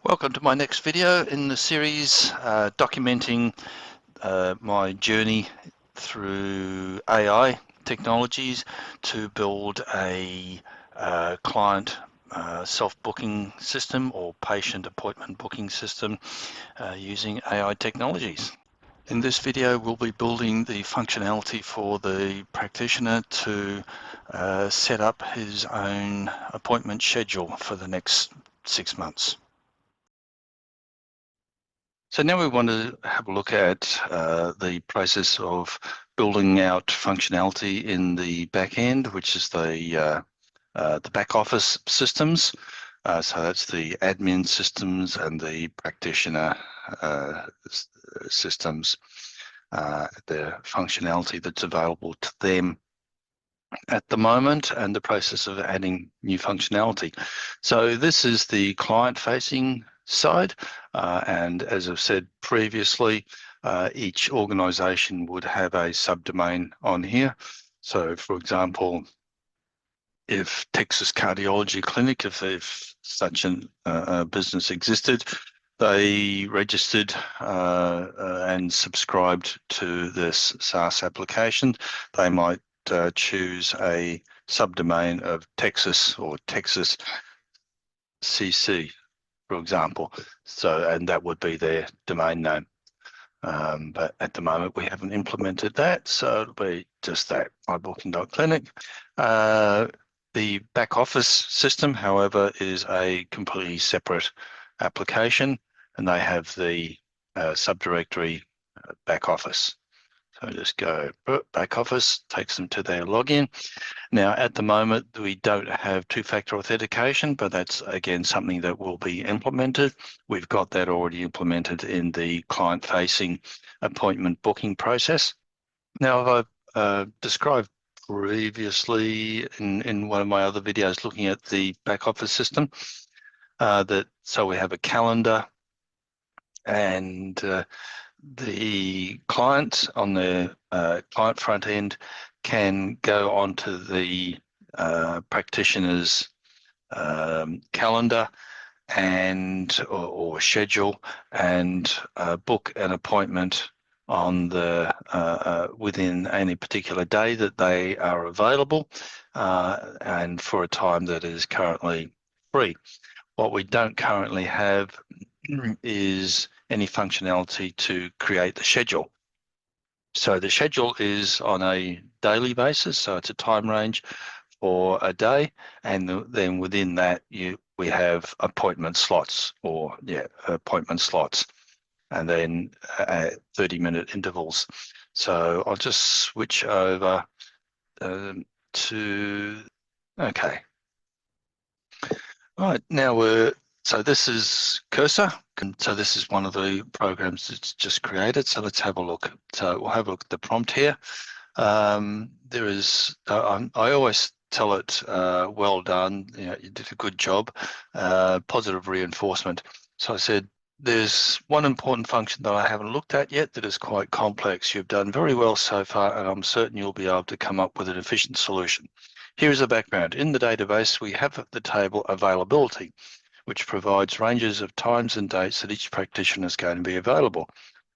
Welcome to my next video in the series documenting my journey through AI technologies to build a client self-booking system or patient appointment booking system using AI technologies. In this video, we'll be building the functionality for the practitioner to set up his own appointment schedule for the next 6 months. So now we want to have a look at the process of building out functionality in the back end, which is the back office systems. So that's the admin systems and the practitioner systems, the functionality that's available to them at the moment, and the process of adding new functionality. So this is the client-facing side, and as I've said previously, each organization would have a subdomain on here. So for example, if Texas Cardiology Clinic, if such a business existed, they registered and subscribed to this SaaS application, they might choose a subdomain of Texas or Texas CC, for example. So, and that would be their domain name. But at the moment we haven't implemented that, so it'll be just that, mybooking.clinic. The back office system, however, is a completely separate application, and they have the subdirectory back office. So just go back office, takes them to their login. Now, at the moment, we don't have two-factor authentication, but that's, again, something that will be implemented. We've got that already implemented in the client-facing appointment booking process. Now, I've described previously in one of my other videos looking at the back office system, so we have a calendar, and the client on the client front end can go onto the practitioner's calendar and or schedule and book an appointment on the within any particular day that they are available, and for a time that is currently free. What we don't currently have is any functionality to create the schedule. So the schedule is on a daily basis, so it's a time range for a day, and then within that we have appointment slots, and then 30-minute intervals. So I'll just switch over to, okay. All right, now so this is Cursor, and so this is one of the programs that's just created. So let's have a look. So we'll have a look at the prompt here. There is, I always tell it, well done, you did a good job, positive reinforcement. So I said, there's one important function that I haven't looked at yet that is quite complex. You've done very well so far, and I'm certain you'll be able to come up with an efficient solution. Here is the background. In the database, we have the table availability, which provides ranges of times and dates that each practitioner is going to be available.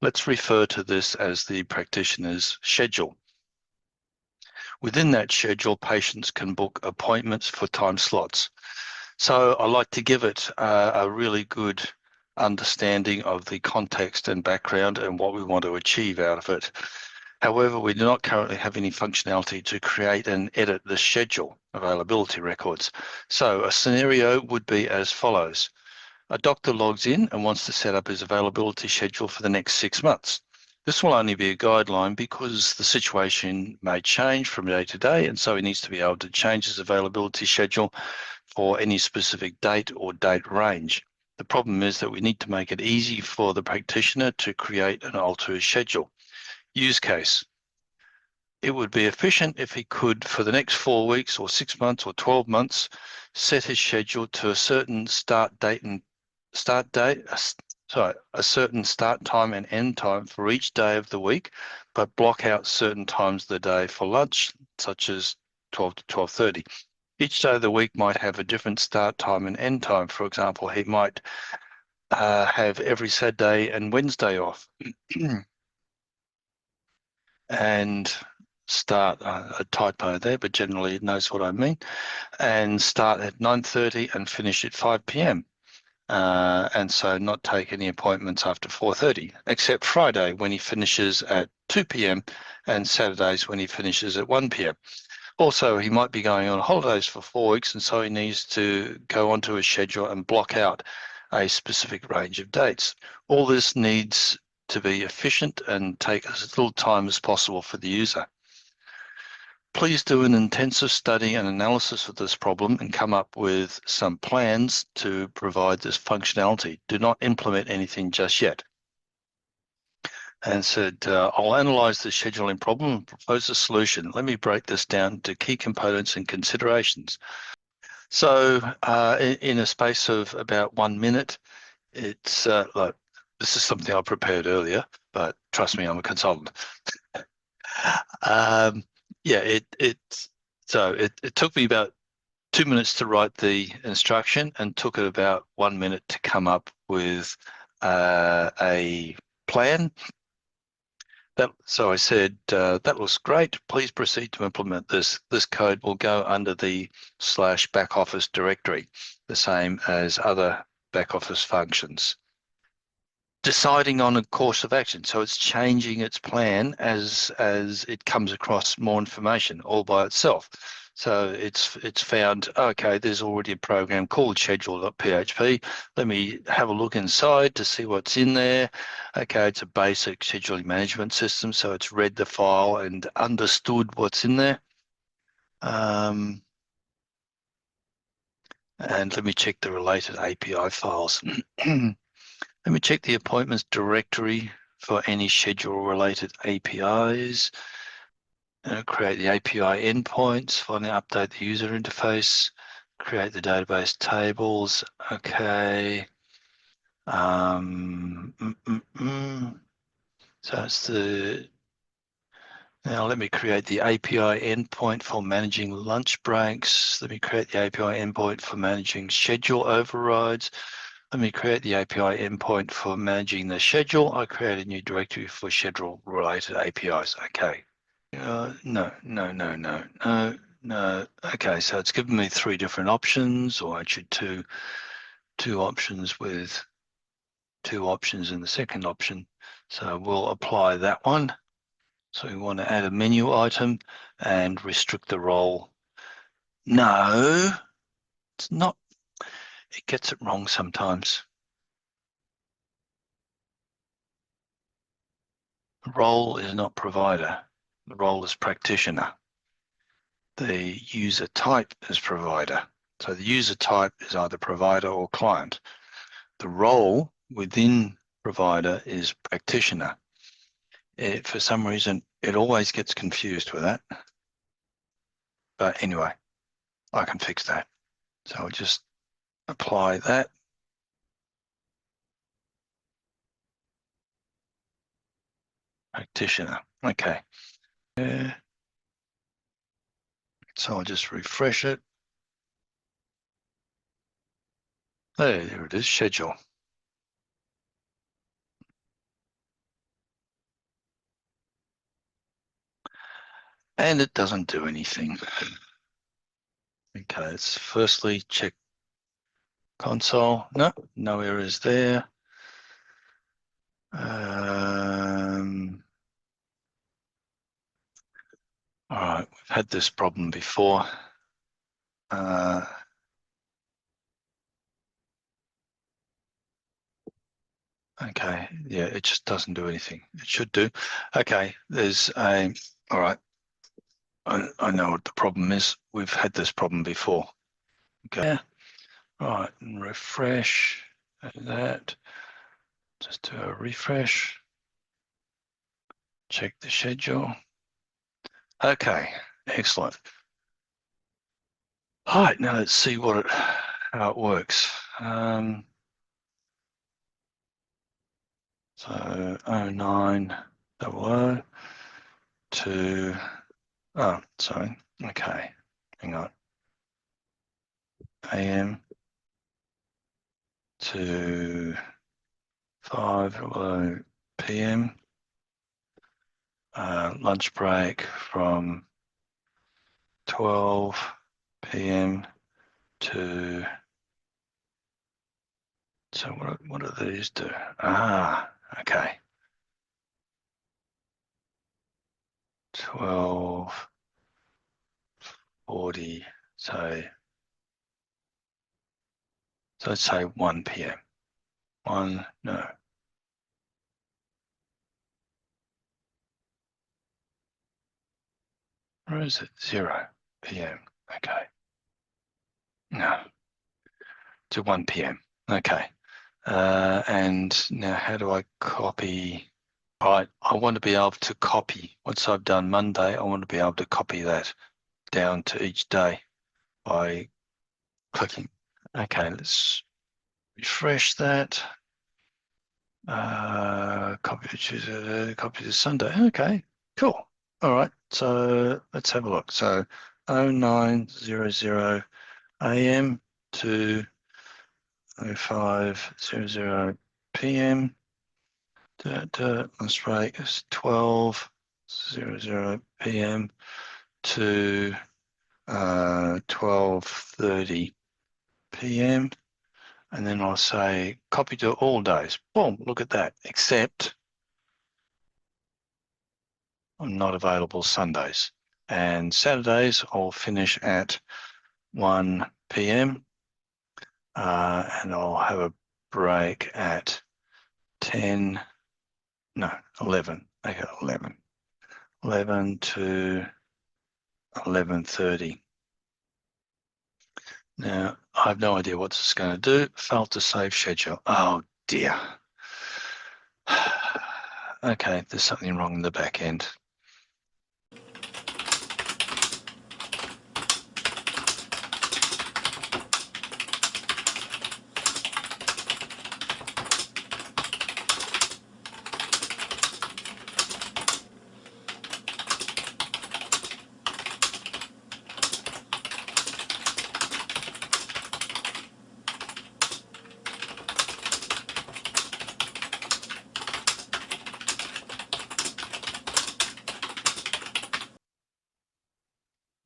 Let's refer to this as the practitioner's schedule. Within that schedule, patients can book appointments for time slots. So I like to give it a really good understanding of the context and background and what we want to achieve out of it. However, we do not currently have any functionality to create and edit the schedule availability records. So a scenario would be as follows. A doctor logs in and wants to set up his availability schedule for the next 6 months. This will only be a guideline because the situation may change from day to day, and so he needs to be able to change his availability schedule for any specific date or date range. The problem is that we need to make it easy for the practitioner to create and alter his schedule. Use case. It would be efficient if he could, for the next 4 weeks or 6 months or 12 months, set his schedule to a certain a certain start time and end time for each day of the week, but block out certain times of the day for lunch, such as 12 to 12:30. Each day of the week might have a different start time and end time. For example, he might have every Saturday and Wednesday off. And start a typo there, but generally it knows what I mean, and start at 9:30 and finish at 5 p.m. And so not take any appointments after 4:30, except Friday when he finishes at 2 p.m. and Saturdays when he finishes at 1 p.m. Also, he might be going on holidays for 4 weeks, and so he needs to go onto a schedule and block out a specific range of dates. All this needs to be efficient and take as little time as possible for the user. Please do an intensive study and analysis of this problem and come up with some plans to provide this functionality. Do not implement anything just yet. And said, I'll analyze the scheduling problem and propose a solution. Let me break this down to key components and considerations. So in a space of about 1 minute, it's like, this is something I prepared earlier, but trust me, I'm a consultant. Yeah, it took me about 2 minutes to write the instruction and took it about 1 minute to come up with a plan. So I said, that looks great. Please proceed to implement this. This code will go under the /backoffice directory, the same as other backoffice functions. Deciding on a course of action. So it's changing its plan as it comes across more information all by itself. So it's found, okay, there's already a program called schedule.php. Let me have a look inside to see what's in there. Okay, it's a basic scheduling management system. So it's read the file and understood what's in there. And let me check the related API files. Let me check the appointments directory for any schedule-related APIs. Create the API endpoints, finally update the user interface, create the database tables. Okay. So it's now let me create the API endpoint for managing lunch breaks. Let me create the API endpoint for managing schedule overrides. Let me create the API endpoint for managing the schedule. I create a new directory for schedule-related APIs. Okay. No. Okay, so it's given me 3 different options, or actually two options with 2 options in the second option. So we'll apply that one. So we want to add a menu item and restrict the role. No, it's not. It gets it wrong sometimes. The role is not provider. The role is practitioner. The user type is provider. So the user type is either provider or client. The role within provider is practitioner. For some reason, it always gets confused with that. But anyway, I can fix that. So I'll just apply that. Practitioner. Okay. So I'll just refresh it. There it is, schedule. And it doesn't do anything. Okay, let's firstly check console. No errors there. All right, we've had this problem before. Okay, yeah, it just doesn't do anything. It should do. Okay, all right. I know what the problem is. We've had this problem before. Okay, all right, and refresh that. Just do a refresh. Check the schedule. Okay, excellent. All right, now let's see how it works. So 0900 to, oh, sorry, okay, hang on. AM to 5 p.m. Lunch break from 12 p.m. to, so what do these do? Okay. 12:40, so let's say 1 p.m. No. Where is it? 0 p.m. Okay. No. To 1 p.m. Okay. And now how do I copy? I want to be able to copy. Once I've done Monday, I want to be able to copy that down to each day by clicking. Okay, let's refresh that. Copy to Sunday. Okay, cool. All right, so let's have a look. So 09:00 a.m. to 05:00 p.m. Let's break. It's 12:00 p.m. to 12:30 p.m. And then I'll say copy to all days. Boom, look at that. Except I'm not available Sundays. And Saturdays I'll finish at 1 p.m. And I'll have a break at 11. Okay, 11 to 11:30. Now, I have no idea what this is going to do. Failed to save schedule. Oh dear. Okay, there's something wrong in the back end.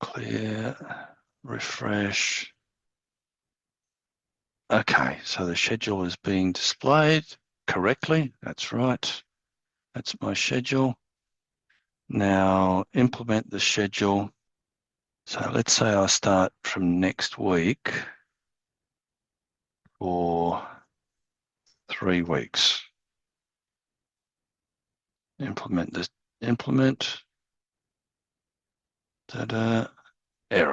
Clear, refresh. Okay, so the schedule is being displayed correctly. That's right. That's my schedule. Now implement the schedule. So let's say I start from next week for 3 weeks. Implement this. Implement. Error.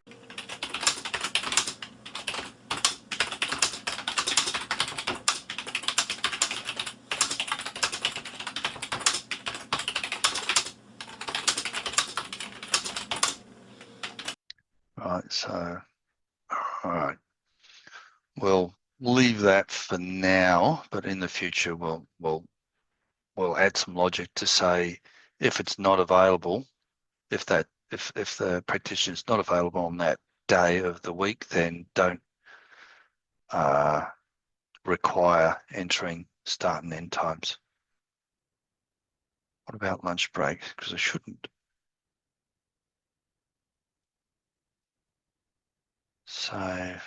Right, so, all right. We'll leave that for now, but in the future we'll add some logic to say if it's not available, if the practitioner is not available on that day of the week, then don't require entering start and end times. What about lunch break? Because I shouldn't. Save.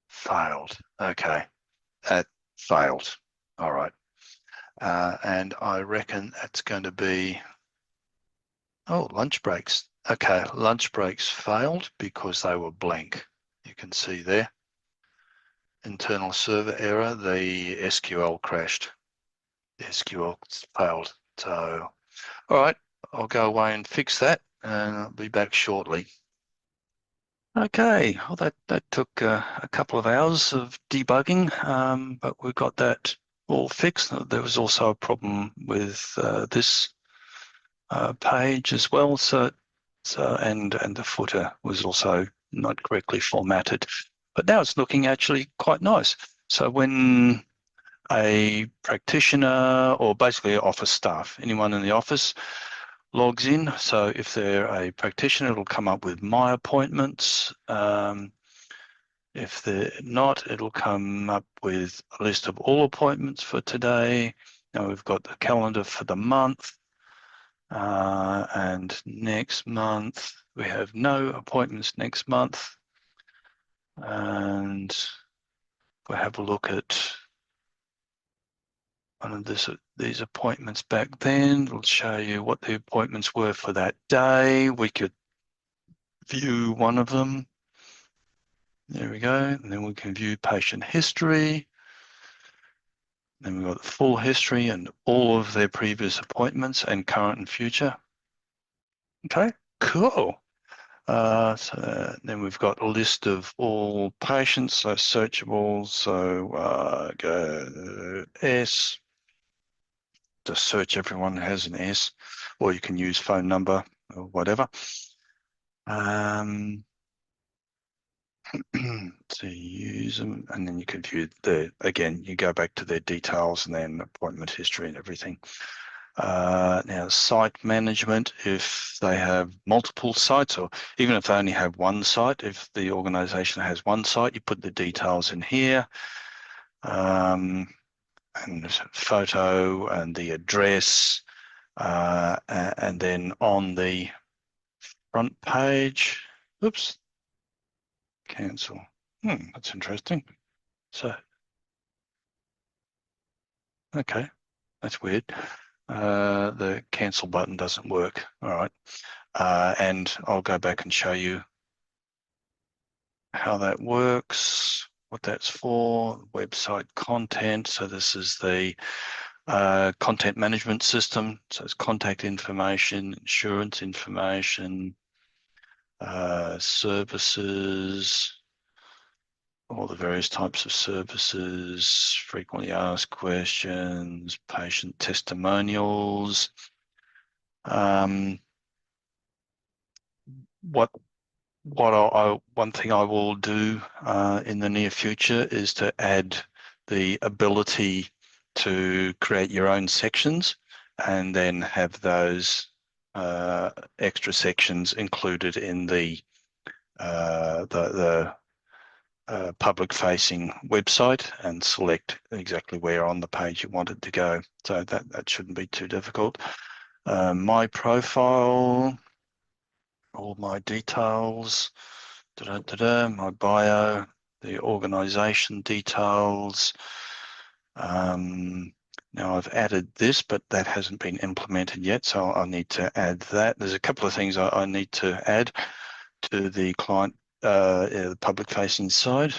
Failed. Okay, that failed. All right. And I reckon that's going to be, lunch breaks. Okay, lunch breaks failed because they were blank. You can see there. Internal server error, the SQL crashed. The SQL failed. So, all right, I'll go away and fix that and I'll be back shortly. Okay, well that took a couple of hours of debugging, but we got that all fixed. There was also a problem with this page as well, and the footer was also not correctly formatted. But now it's looking actually quite nice. So when a practitioner or basically office staff, anyone in the office logs in. So if they're a practitioner, it'll come up with my appointments. If they're not, it'll come up with a list of all appointments for today. Now we've got the calendar for the month, and next month we have no appointments next month. And we'll have a look at one of these appointments back then. It'll show you what the appointments were for that day. We could view one of them. There we go. And then we can view patient history. Then we've got the full history and all of their previous appointments and current and future. Okay, cool. So then we've got a list of all patients, so searchable. So go S. Just search everyone that has an S, or you can use phone number or whatever. So you use them, and then you can view again, you go back to their details and then appointment history and everything. Now, site management, if they have multiple sites, or even if they only have one site, if the organization has one site, you put the details in here, and photo and the address, and then on the front page, oops, cancel. That's interesting. So, okay, that's weird. The cancel button doesn't work. All right. And I'll go back and show you how that works, what that's for, website content. So this is the content management system. So it's contact information, insurance information, services, all the various types of services, frequently asked questions, patient testimonials. One thing I will do in the near future is to add the ability to create your own sections and then have those extra sections included in the public-facing website and select exactly where on the page you want it to go. So that shouldn't be too difficult. My profile, all my details, my bio, the organization details. Now I've added this, but that hasn't been implemented yet, so I need to add that. There's a couple of things I need to add to the client, the public-facing side.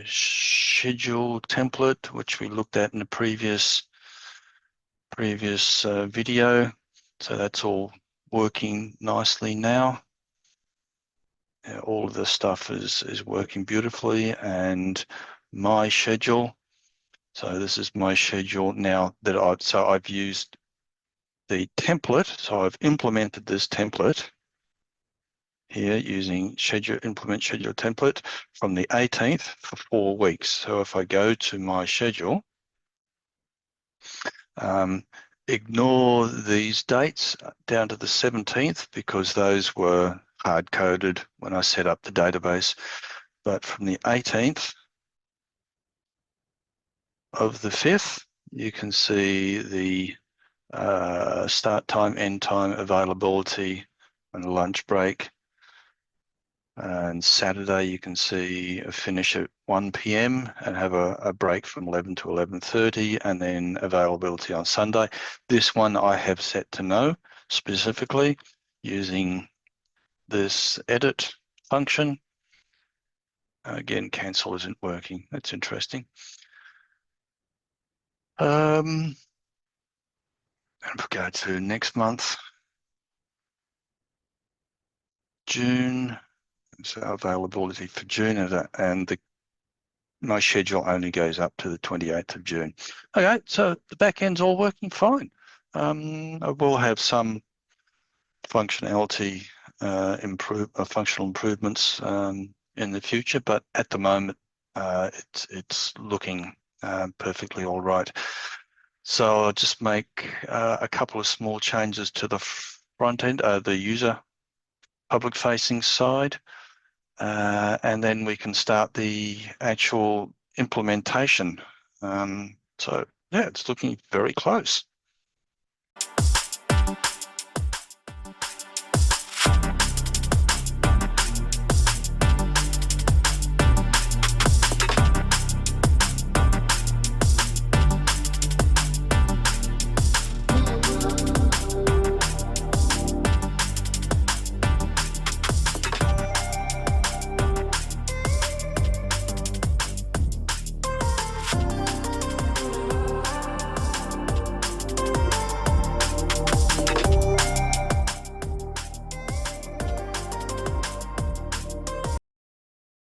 Schedule template, which we looked at in the previous video. So that's all working nicely now. All of this stuff is working beautifully, and my schedule. So this is my schedule now that I've used the template. So I've implemented this template here using implement schedule template from the 18th for 4 weeks. So if I go to my schedule, ignore these dates down to the 17th because those were hard-coded when I set up the database. But from the 18th of the 5th, you can see the start time, end time, availability, and lunch break. And Saturday, you can see a finish at 1 p.m. and have a break from 11 to 11:30, and then availability on Sunday. This one I have set to no specifically using this edit function. Again, cancel isn't working. That's interesting. And if we go to next month, June, so availability for June, and my schedule only goes up to the 28th of June. Okay, so the back end's all working fine. I will have some functionality functional improvements in the future, but at the moment it's looking perfectly all right. So I'll just make a couple of small changes to the front end, the user public-facing side. and then we can start the actual implementation. So yeah, it's looking very close.